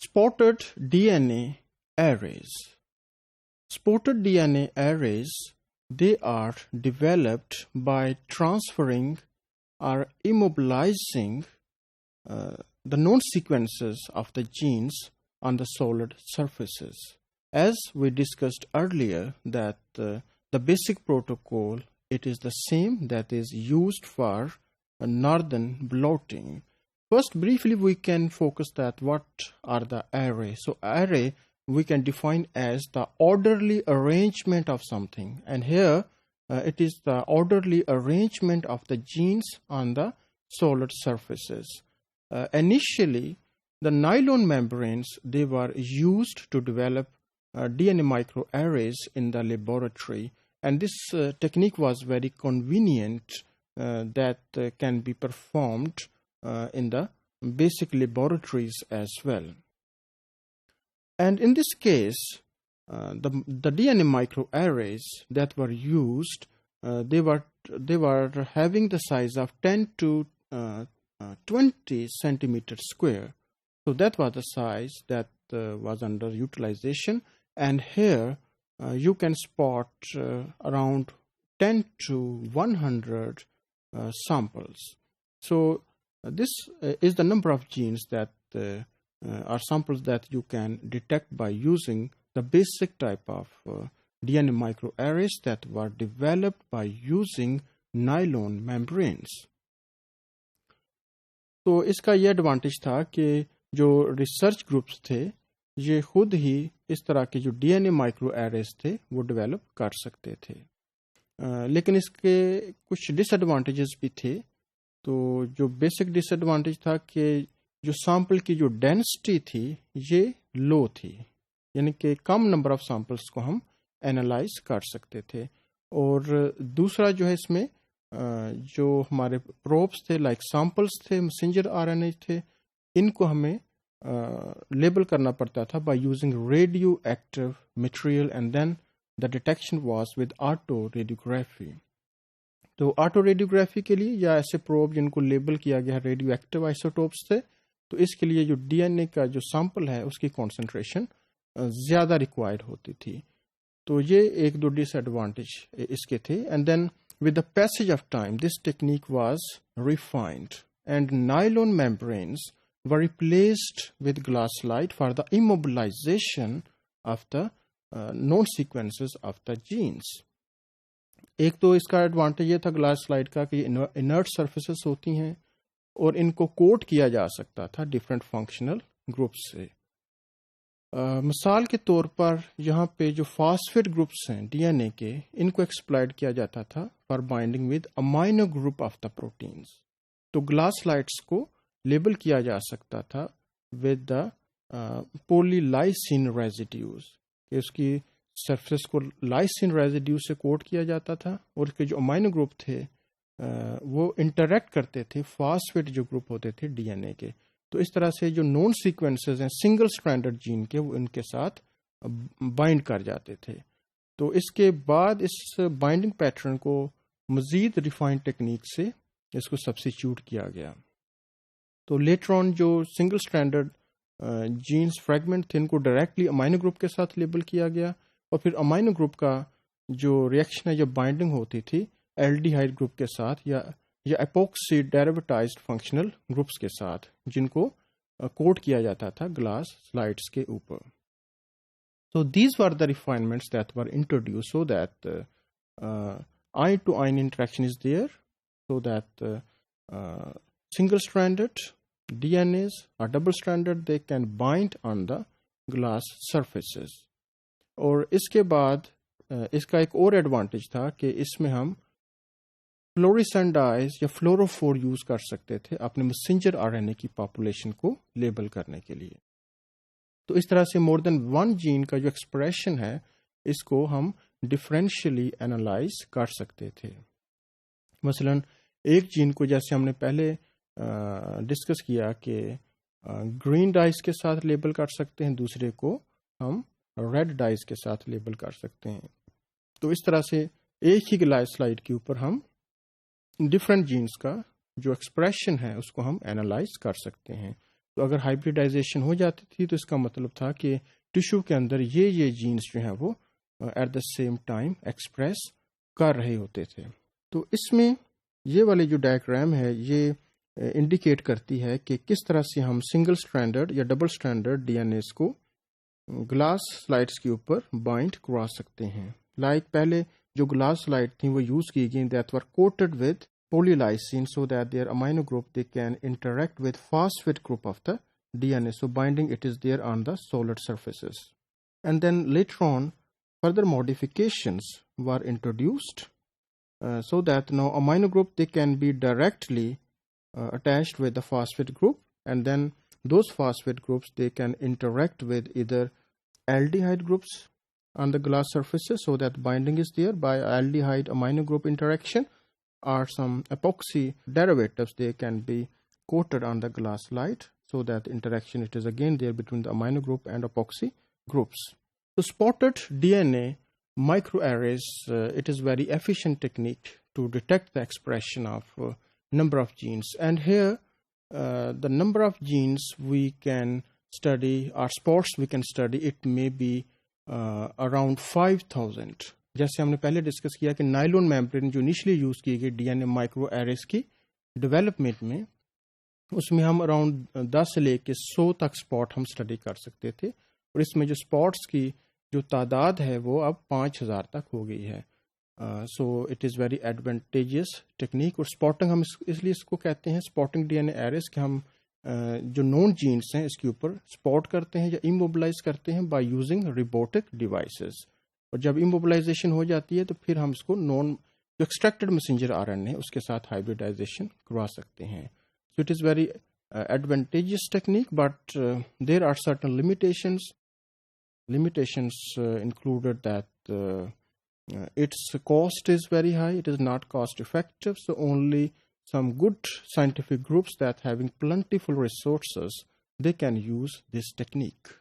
Spotted DNA arrays. Spotted DNA arrays, they are developed by transferring or immobilizing the known sequences of the genes on the solid surfaces. As we discussed earlier that the basic protocol, it is the same that is used for northern blotting. First, briefly, we can focus that what are the array. So array we can define as the orderly arrangement of something, and here it is the orderly arrangement of the genes on the solid surfaces. Initially, the nylon membranes, they were used to develop DNA microarrays in the laboratory, and this technique was very convenient that can be performed in the basic laboratories as well. And in this case, the DNA microarrays that were used, they were having the size of 10 to 20 centimeters square. So that was the size that was under utilization. And here you can spot around 10 to 100 samples. So this is the number of genes that are samples that you can detect by using the basic type of DNA microarrays that were developed by using nylon membranes. तो इसका ये advantage था कि जो research groups थे ये खुद ही इस तरह के जो डीएनए माइक्रो एरेज थे वो डेवलप कर सकते थे, लेकिन इसके कुछ डिसएडवांटेजेस भी थे. तो जो बेसिक डिसएडवांटेज था कि जो सैंपल की जो डेंसिटी थी ये लो थी, यानी कि कम नंबर ऑफ सैंपल्स को हम एनालाइज कर सकते थे. और दूसरा जो है इसमें जो हमारे प्रोब्स थे लाइक सैंपल्स थे, मैसेंजर आरएनए थे, इनको हमें लेबल करना पड़ता था by using radioactive material and then the detection was with autoradiography. तो ऑटो रेडियोग्राफी के लिए या ऐसे प्रोब जिनको लेबल किया गया रेडियो एक्टिव आइसोटोप्स थे, तो इसके लिए जो डीएनए का जो सैंपल है उसकी कॉन्सेंट्रेशन ज़्यादा रिक्वायर्ड होती थी. तो ये एक दो डिसएडवांटेज इसके थे. And then with the passage of time this technique was refined and nylon membranes were replaced with glass slide for the immobilization of the known sequences of the genes. एक तो इसका एडवांटेज ये था glass slide का कि inert surfaces होती हैं और इनको कोट किया जा सकता था डिफरेंट फंक्शनल ग्रुप्स से. मिसाल के तौर पर यहाँ पे जो फास्फेट ग्रुप्स हैं डीएनए के, इनको एक्सप्लॉइट किया जाता था for binding with amino group of the proteins. तो ग्लास स्लाइड्स को लेबल किया जा सकता था विद द पॉलीलाइसिन रेजिड्यूज, कि उसकी सरफेस को लाइसिन रेजिड्यू से कोट किया जाता था और उसके जो अमाइनो ग्रुप थे वो इंटरेक्ट करते थे फास्फेट जो ग्रुप होते थे डीएनए के. तो इस तरह से जो नॉन सीक्वेंसेस हैं सिंगल स्ट्रैंडेड जीन के, वो इनके साथ बाइंड कर जाते थे. तो इसके बाद इस बाइंडिंग पैटर्न को मज़ीद रिफाइंड टेक्निक से इसको सब्स्टिट्यूट किया गया. तो लेटर ऑन जो सिंगल स्ट्रैंडेड जीन्स फ्रेगमेंट थे इनको डायरेक्टली अमाइनो ग्रुप के साथ लेबल किया गया, और फिर अमाइनो ग्रुप का जो रिएक्शन है, जब बाइंडिंग होती थी एल्डिहाइड ग्रुप के साथ या एपोक्सी डेरिवेटाइज्ड फंक्शनल ग्रुप्स के साथ, जिनको कोट किया जाता था ग्लास स्लाइड्स के ऊपर. So these were the refinements that were introduced so that ion-to-ion interaction is there, so that single-stranded DNAs or double-stranded they can bind on the glass surfaces. और इसके बाद इसका एक और एडवांटेज था कि इसमें हम फ्लोरेसेंट डाइज या फ्लोरोफोर यूज कर सकते थे अपने मैसेंजर आरएनए की पॉपुलेशन को लेबल करने के लिए. तो इस तरह से मोर देन वन जीन का जो एक्सप्रेशन है इसको हम डिफरेंशियली एनालाइज कर सकते थे. मसलन एक जीन को जैसे हमने पहले डिस्कस किया कि ग्रीन डाइज के साथ लेबल कर सकते हैं, दूसरे को हम रेड डाइज के साथ लेबल कर सकते हैं. तो इस तरह से एक ही ग्लास स्लाइड के ऊपर हम डिफरेंट जीन्स का जो एक्सप्रेशन है उसको हम एनालाइज कर सकते हैं. तो अगर हाइब्रिडाइजेशन हो जाती थी तो इसका मतलब था कि टिश्यू के अंदर ये जीन्स जो हैं वो at the same time express कर रहे होते थे। तो इसमें ये वाली जो डायग्राम है ये इंडिकेट करती है कि किस तरह से हम सिंगल स्ट्रैंडर्ड या डबल स्ट्रैंडर्ड डीएनएस को ग्लास स्लाइड्स के ऊपर बाइंड करवा सकते हैं। लाइक पहले जो ग्लास स्लाइड थी वो यूज की गई, that were coated with polylysin so that their amino group they can interact with phosphate group of the DNA. So binding it is there on the solid surfaces. And then later on further modifications were introduced so that now amino group they can be directly attached with the phosphate group, and then those phosphate groups they can interact with either aldehyde groups on the glass surfaces so that binding is there by aldehyde amino group interaction, or some epoxy derivatives they can be coated on the glass slide so that interaction it is again there between the amino group and epoxy groups. So spotted DNA microarrays it is very efficient technique to detect the expression of number of genes, and here the number of genes we can study or spots we can study it may be around 5,000. जैसे हमने पहले discuss किया कि nylon membrane जो initially use की गई DNA micro arrays की development में, उसमें हम अराउंड 10 से लेके 100 तक स्पॉट हम स्टडी कर सकते थे, और इसमें जो स्पॉट्स की जो तादाद है वो अब 5000 तक हो गई है। So it is very advantageous technique. और स्पॉटिंग हम इसलिए इसको कहते हैं स्पॉटिंग डीएनए एरेस कि हम जो नॉन जीन्स हैं इसके ऊपर स्पॉट करते हैं या इमोबिलाइज करते हैं बाय यूजिंग रोबोटिक डिवाइसेस, और जब इमोबिलाइजेशन हो जाती है तो फिर हम इसको नॉन जो एक्सट्रैक्टेड मैसेंजर आरएनए है उसके साथ हाइब्रिडाइजेशन करवा सकते हैं। So it is very advantageous technique, but there are certain limitations. Limitations included that its cost is very high, it is not cost effective, so only some good scientific groups that having plentiful resources they can use this technique.